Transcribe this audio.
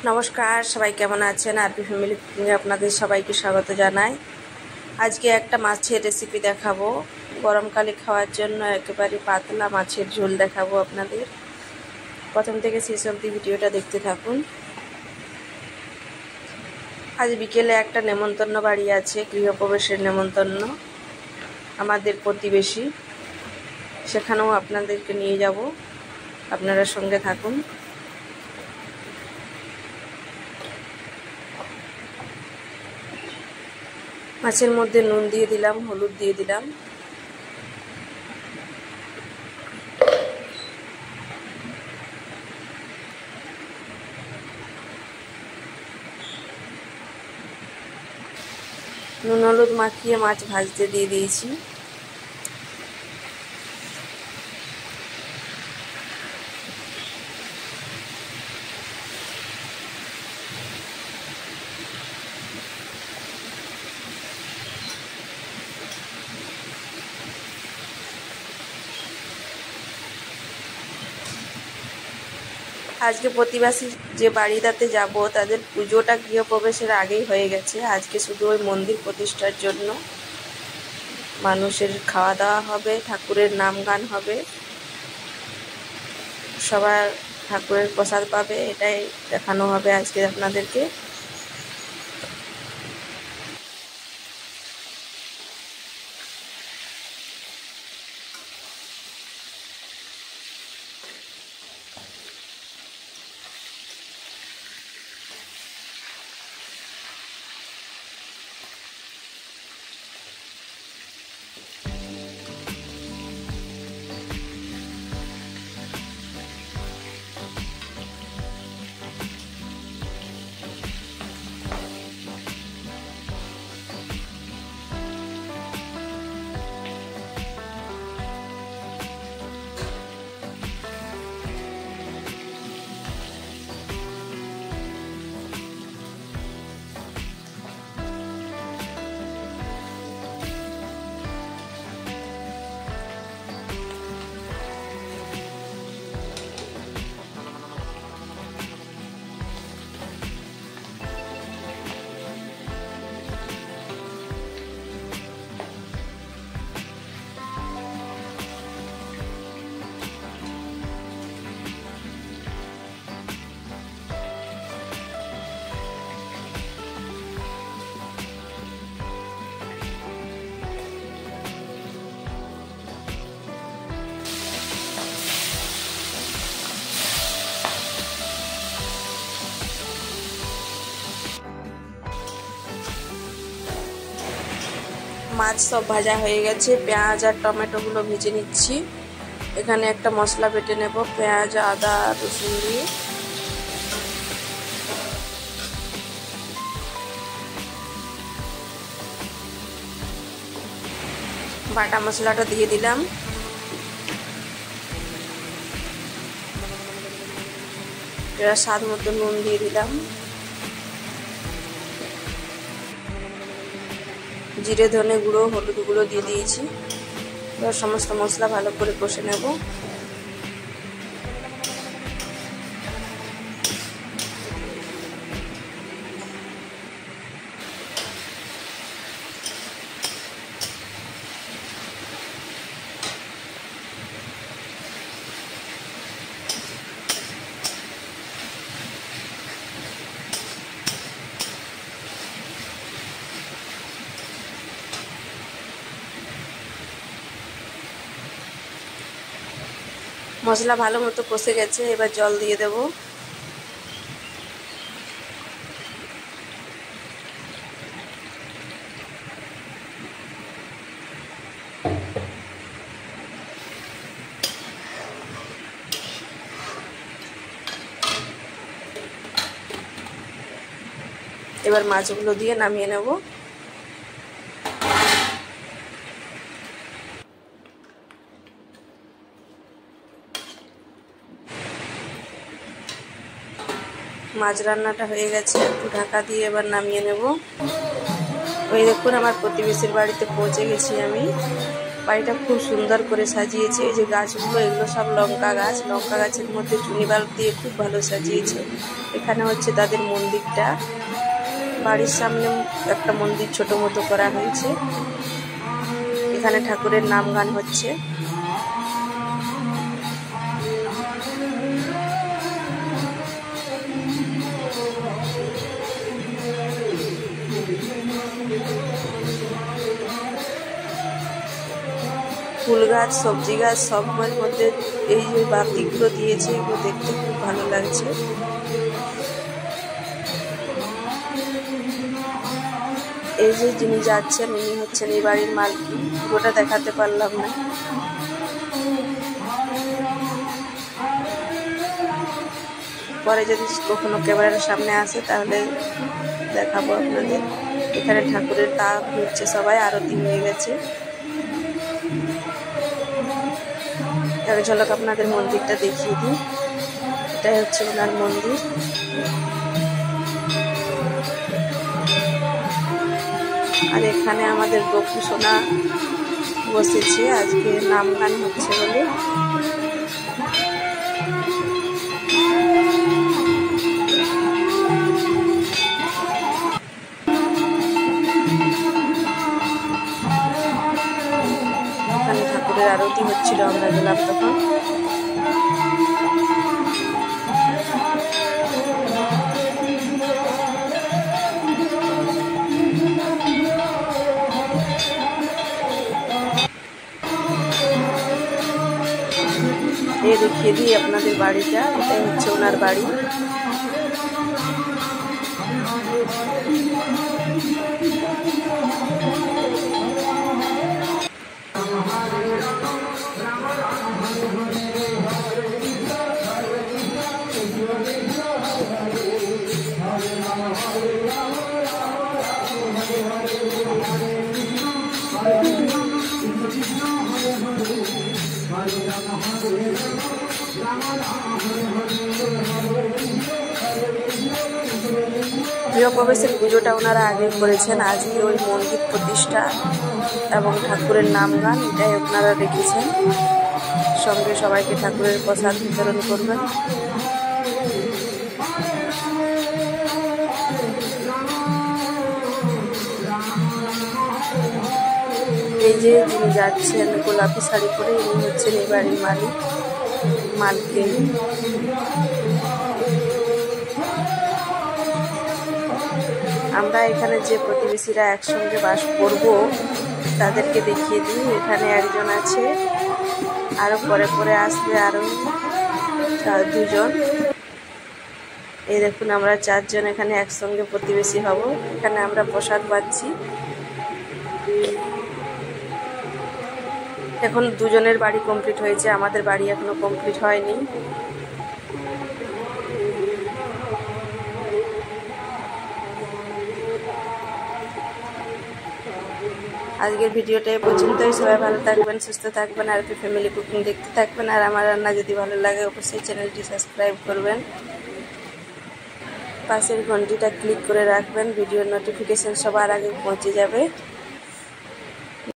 নমস্কার, সবাই কেমন আছেন? আরপি ফ্যামিলি কুকিংয়ে আপনাদের সবাইকে স্বাগত জানাই। আজকে একটা মাছের রেসিপি দেখাবো। গরমকালে খাওয়ার জন্য একেবারে পাতলা মাছের ঝোল দেখাবো আপনাদের। প্রথম থেকে শেষ অবধি ভিডিওটা দেখতে থাকুন। আজ বিকেলে একটা নেমন্তন্ন বাড়ি আছে, গৃহপ্রবেশের নেমন্তন্ন, আমাদের প্রতিবেশী। সেখানেও আপনাদেরকে নিয়ে যাব, আপনারা সঙ্গে থাকুন। মাছের মধ্যে নুন দিয়ে দিলাম, হলুদ দিয়ে দিলাম, নুন হলুদ মাখিয়ে মাছ ভাজতে দিয়ে দিয়েছি। আজকে প্রতিবেশী যে বাড়িটাতে যাব তাদের পুজোটা গৃহপ্রবেশের আগেই হয়ে গেছে। আজকে শুধু ওই মন্দির প্রতিষ্ঠার জন্য মানুষের খাওয়া দাওয়া হবে, ঠাকুরের নাম গান হবে, সবার ঠাকুরের প্রসাদ পাবে, এটাই দেখানো হবে আজকে আপনাদেরকে। মাছ সব ভাজা হয়ে গেছে, পেঁয়াজ আর টমেটোগুলো ভেজে নিচ্ছি। এখানে একটা মশলা বেটে নেব, পেঁয়াজ, আদা, রসুন দিয়ে। বাটা মশলাটা দিয়ে দিলাম। এবার স্বাদ মতো নুন দিয়ে দিলাম, জিরে ধনে গুঁড়ো, হলুদ গুঁড়ো দিয়ে দিয়েছি। এবার সমস্ত মশলা ভালো করে কষে নেব। মশলা ভালো মতো কষে গেছে, এবার জল দিয়ে দেব। এবার মাছগুলো দিয়ে নামিয়ে নেব। মাছ রান্নাটা হয়ে গেছে, একটু ঢাকা দিয়ে এবার নামিয়ে নেব। ওই দেখুন, আমার প্রতিবেশীর বাড়িতে পৌঁছে গেছি আমি। বাড়িটা খুব সুন্দর করে সাজিয়েছে। এই যে গাছগুলো, এগুলো সব লঙ্কা গাছ। লঙ্কা গাছের মধ্যে চুনি বাল্ব দিয়ে খুব ভালো সাজিয়েছে। এখানে হচ্ছে তাদের মন্দিরটা। বাড়ির সামনে একটা মন্দির ছোট মতো করা হয়েছে। এখানে ঠাকুরের নাম গান হচ্ছে। ফুল গাছ, সবজি গাছ, সবের মধ্যে এই যে বাতিগুলো দিয়েছে, এগুলো দেখতে খুব ভালো লাগছে। এই যে যিনি যাচ্ছেন উনি হচ্ছেন এই বাড়ির মালকিন। ওটা দেখাতে পারলাম না। পরে যদি কখনো ক্যামেরার সামনে আসে তাহলে দেখাবো আপনাদের। এখানে ঠাকুরের তাক হচ্ছে, সবাই আরতি হয়ে গেছে। এক ঝলক আপনাদের মন্দিরটা দেখিয়ে দিই। এটাই হচ্ছে ওনার মন্দির। আর এখানে আমাদের গোপু সোনা বসেছে, আজকে নাম গান হচ্ছে বলে। এখানে ঠাকুরের আরতি হচ্ছিল, আমরা গেলাম তখন। এই দেখিয়ে দিই আপনাদের বাড়িটা। এটাই হচ্ছে ওনার বাড়ি। গৃহপ্রবেশের পুজোটা ওনারা আগে করেছেন। আজকে ওই মন্দির প্রতিষ্ঠা এবং ঠাকুরের নাম গান এটাই আপনারা রেখেছেন। সঙ্গে সবাইকে ঠাকুরের প্রসাদ বিতরণ করবেন। এই যে যিনি যাচ্ছেন গোলাপি শাড়ি পরে, ইনি হচ্ছেন এই বাড়ির মালকিন। আমরা এখানে যে প্রতিবেশীরা একসঙ্গে বাস করব তাদেরকে দেখিয়ে দিই। এখানে একজন আছে, আরও পরে পরে আসবে আরও দুজন। এই দেখুন আমরা চারজন এখানে একসঙ্গে প্রতিবেশী হব। এখানে আমরা প্রসাদ পাচ্ছি। এখন দুজনের বাড়ি কমপ্লিট হয়েছে, আমাদের বাড়ি এখনো কমপ্লিট হয়নি। আজকের ভিডিওটা এই পর্যন্তই। সবাই ভালো থাকবেন, সুস্থ থাকবেন, আর ফ্যামিলি কুকিং দেখতে থাকবেন। আর আমার রান্না যদি ভালো লাগে অবশ্যই চ্যানেলটি সাবস্ক্রাইব করবেন, পাশের ঘন্টিটা ক্লিক করে রাখবেন, ভিডিওর নোটিফিকেশন সবার আগে পৌঁছে যাবে।